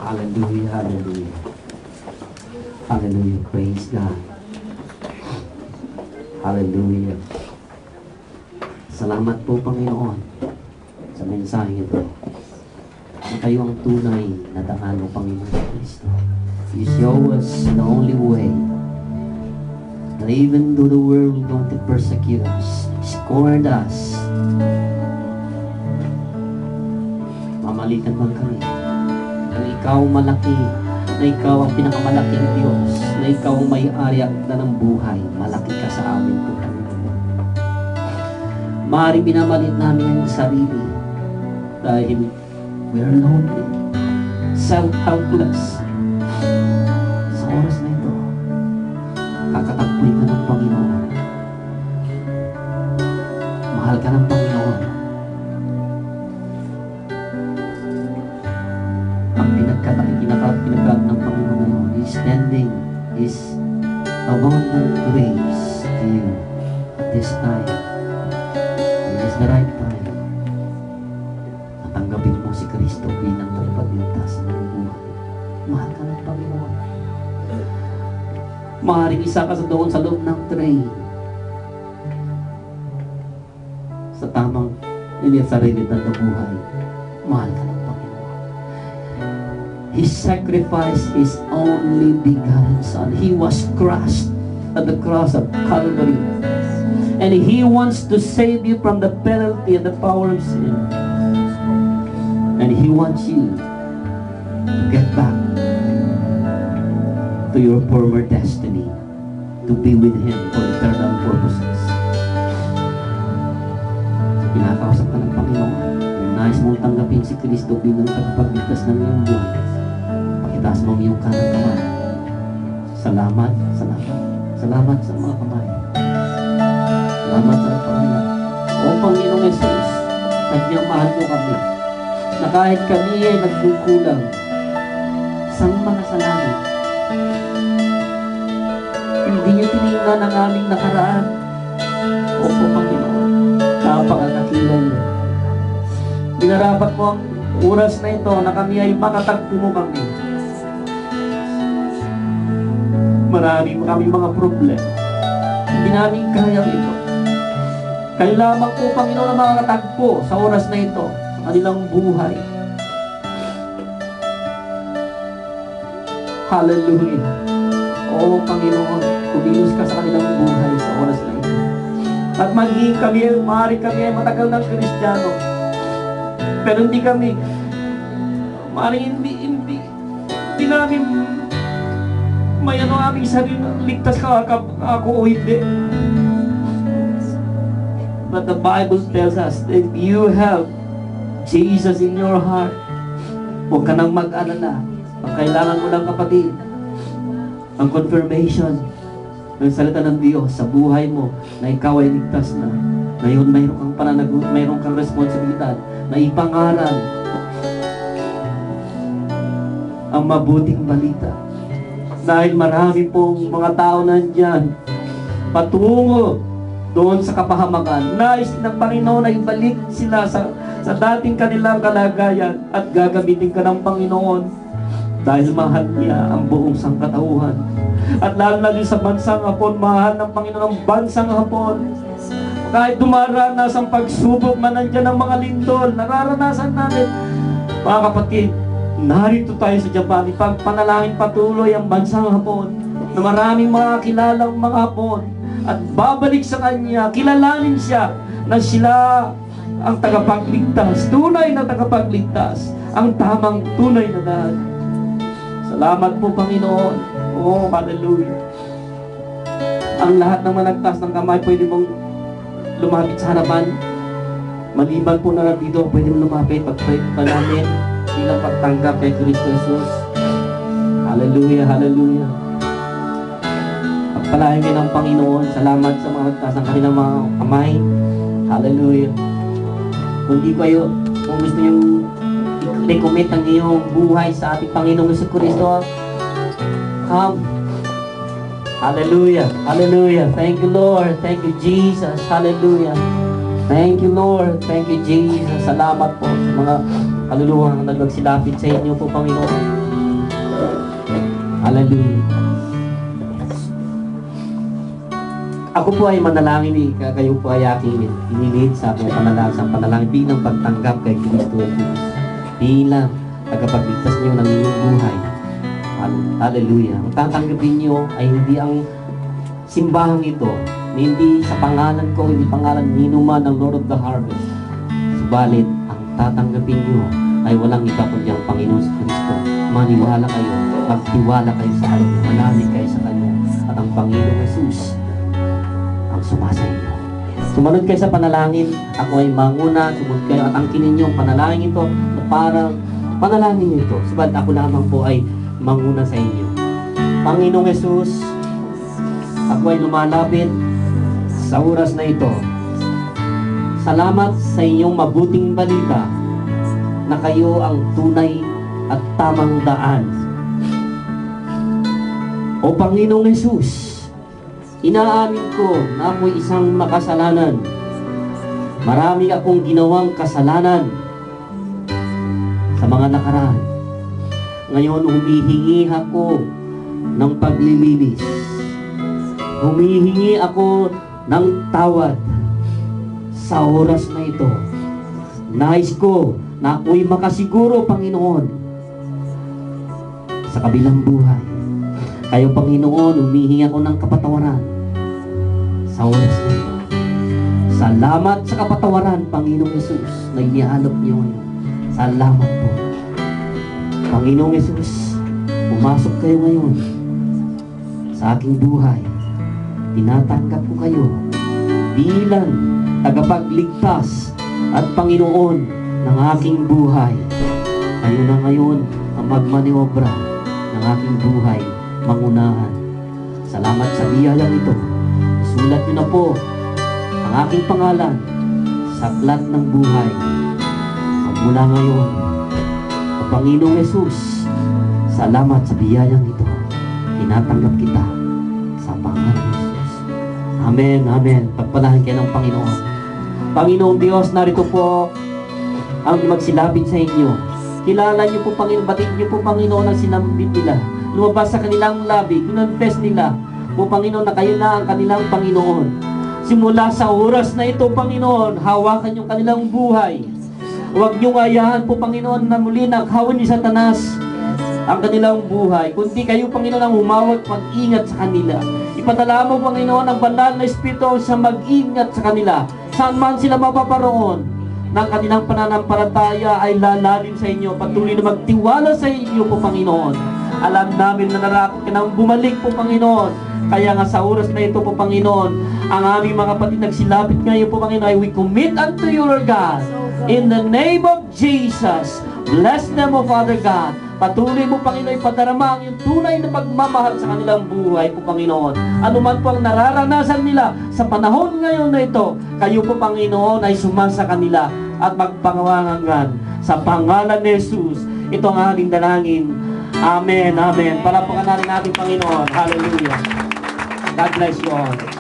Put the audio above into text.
Hallelujah, hallelujah. Hallelujah, praise God. Hallelujah. Salamat po, Panginoon, sa mensahe ito. Na kayo ang tunay na daan ng Panginoon Kristo. You show us the only way. That even though the world going to persecute us, scorn us, mamalitan man kami. Na ikaw malaki, na ikaw ang pinakamalaking Diyos, na ikaw ang may-ari na ng buhay, malaki ka sa amin po, Panginoon. Maaaring binamalit namin ang sarili dahil we are lonely, self-helpless. Sa oras na ito, kakatagpoy ka ng Panginoon. Mahal ka ng Panginoon. Ang pinagkataan ng Panginoon is extending His abundant grace to you at this time. It is the right time. Natanggapin mo si Kristo bilang tagapagligtas ng buhay. Mahal ka ng Panginoon. Maaaring isa ka doon sa loob ng train sa tamang sarili na buhay. Mahal ka ng Panginoon. He sacrificed His only begotten Son. He was crushed at the cross of Calvary. And He wants to save you from the penalty and the power of sin. And He wants you to get back to your former destiny, to be with Him for eternal purposes. Pinakausap ka ng Panginoon. Kung nais mong tanggapin si Kristo bilang tagapagligtas ng iyong buhay, pakitaas mo ang iyong kanang kamay. Salamat, salamat, salamat sa mga kamay. Salamat sa Panginoon. O Panginoong Jesus, Kanyang mahal mo kami, na kahit kami ay nagkukulang sa mga salamat, hindi niyo tinignan ang aming nakaraan. Opo, Panginoon, napakakakila niyo. Binarapat mo ang oras na ito na kami ay makatagpo mo kami. Marami kami mga problema. Hindi namin kaya ito. Kayo lamang po, Panginoon, na makakatagpo sa oras na ito, sa kanilang buhay. Hallelujah. O Panginoon, kumilos ka sa kanilang buhay sa oras na ito. At maging kami, maaari kami ay matagal ng Kristiyano. Pero hindi kami, maaari hindi namin may aming sarili, ligtas ka ako o hindi. But the Bible tells us that if you have Jesus in your heart, huwag ka nang mag-alala. Ang kailangan mo lang, kapatid, ang confirmation ng salita ng Diyos sa buhay mo na ikaw ay ligtas na. Ngayon, mayroon kang pananagot, mayroon kang responsibilidad na ipangaral ang mabuting balita. Dahil marami pong mga tao nandyan patungo doon sa kapahamakan. Nais ng Panginoon na ibalik sila sa dating kanilang kalagayan at gagamitin ka ng Panginoon dahil mahal niya ang buong sangkatauhan. At lalo na din sa bansang Hapon, mahal ng Panginoon ang bansang Hapon. Kahit dumaranas ang pagsubok man nandiyan ng mga lindol, nararanasan natin. Mga kapatid, narito tayo sa Japan, ipagpanalangin patuloy ang bansang Hapon na maraming mga kilalang mga Hapon at babalik sa Kanya, kilalanin siya na sila ang tagapagligtas, tunay na tagapagligtas, ang tamang tunay na daan. Salamat po, Panginoon. Oh, hallelujah. Ang lahat ng managtas ng kamay, pwede mong lumapit sa harapan. Maliban po na dito, pwede mong lumapit. Pag-pray pa namin bilang pagtanggap kay Kristo Jesus. Hallelujah, hallelujah. Pagpalain kayo ng Panginoon. Salamat sa mga nagtas ng kanilang mga kamay. Hallelujah. Kung gusto nyo i-commit ang iyong buhay sa ating Panginoong Kristo, come. Hallelujah. Hallelujah. Thank you, Lord. Thank you, Jesus. Hallelujah. Thank you, Lord. Thank you, Jesus. Salamat po sa mga kaluluwang na nagsilapit sa inyo po, Panginoon. Hallelujah. Ako po ay manalangin, kayo po ay aking inilid sa aking panalangin bilang pagtanggap kay Kristo Jesus. Bilang tagapagligtas niyo ng inyong buhay. Hallelujah. Ang tatanggapin niyo ay hindi ang simbahang ito, hindi sa pangalan ko, hindi pangalan ninuman ng Lord of the Harvest. Subalit, ang tatanggapin niyo ay walang iba kundi ang Panginoon si Kristo. Maniwala kayo, magtiwala kayo sa Kanya, manamig kayo sa Kanya, at ang Panginoon Jesus ang sumasa inyo. Sumunod kayo sa panalangin, ako ay manguna, sumunod kayo at angkinin niyo ang panalangin ito na parang panalangin niyo ito. Subalit ako lamang po ay manguna sa inyo. Panginoong Jesus, ako ay lumalapit sa oras na ito. Salamat sa inyong mabuting balita na kayo ang tunay at tamang daan. O Panginoong Jesus, inaamin ko na ako'y isang makasalanan. Marami akong ginawang kasalanan sa mga nakaraan. Ngayon, humihingi ako ng paglilinis. Humihingi ako ng tawad sa oras na ito. Nais ko na ako'y makasiguro, Panginoon, sa kabilang buhay. Kayo, Panginoon, humihingi ako ng kapatawaran sa oras na ito. Salamat sa kapatawaran, Panginoong Jesus, na inialok niyo ngayon. Salamat po. Panginoong Jesus, pumasok kayo ngayon sa aking buhay. Tinatanggap ko kayo bilang tagapagligtas at Panginoon ng aking buhay. Kayo na ngayon ang magmaniobra ng aking buhay, mangunahan. Salamat sa biyayang ito. Isulat niyo na po ang aking pangalan sa aklat ng buhay. Magmula ngayon, o Panginoong Jesus, salamat sa biyayang ito. Tinatanggap kita sa pangalan ng Jesus. Amen, amen. Pagpalahan kayo ng Panginoon. Panginoong Diyos, narito po ang magsilapit sa inyo. Kilala niyo po, Panginoon, batid niyo po, Panginoon, ang sinambit nila. Lumabas sa kanilang labi, kinonfess nila po, Panginoon, na kayo na ang kanilang Panginoon. Simula sa oras na ito, Panginoon, hawakan yung kanilang buhay. Huwag niyong ayahan po, Panginoon, na muli naghawan ni Satanas ang kanilang buhay. Kundi kayo, Panginoon, ang humawak, mag-ingat sa kanila. Ipadala mo, Panginoon, ang banal na Espiritu sa mag-ingat sa kanila. Saan man sila mapaparoon, ng kanilang pananampalataya ay lalalim sa inyo. Patuloy na magtiwala sa inyo po, Panginoon. Alam namin na narakot ka nang bumalik po, Panginoon. Kaya nga sa oras na ito po, Panginoon, ang aming mga kapatid nagsilapit ngayon po, Panginoon, ay we commit unto you, Lord God. In the name of Jesus, bless them, O Father God. Patuloy mo, Panginoon, ipadarama ang yung tunay na pagmamahal sa kanilang buhay po, Panginoon. Ano man po ang nararanasan nila sa panahon ngayon na ito, kayo po, Panginoon, ay sumasa kanila at magpangawangan sa pangalan ni Jesus. Ito ang aking dalangin. Amen, amen. Palapakan natin ating Panginoon. Hallelujah. God bless you all.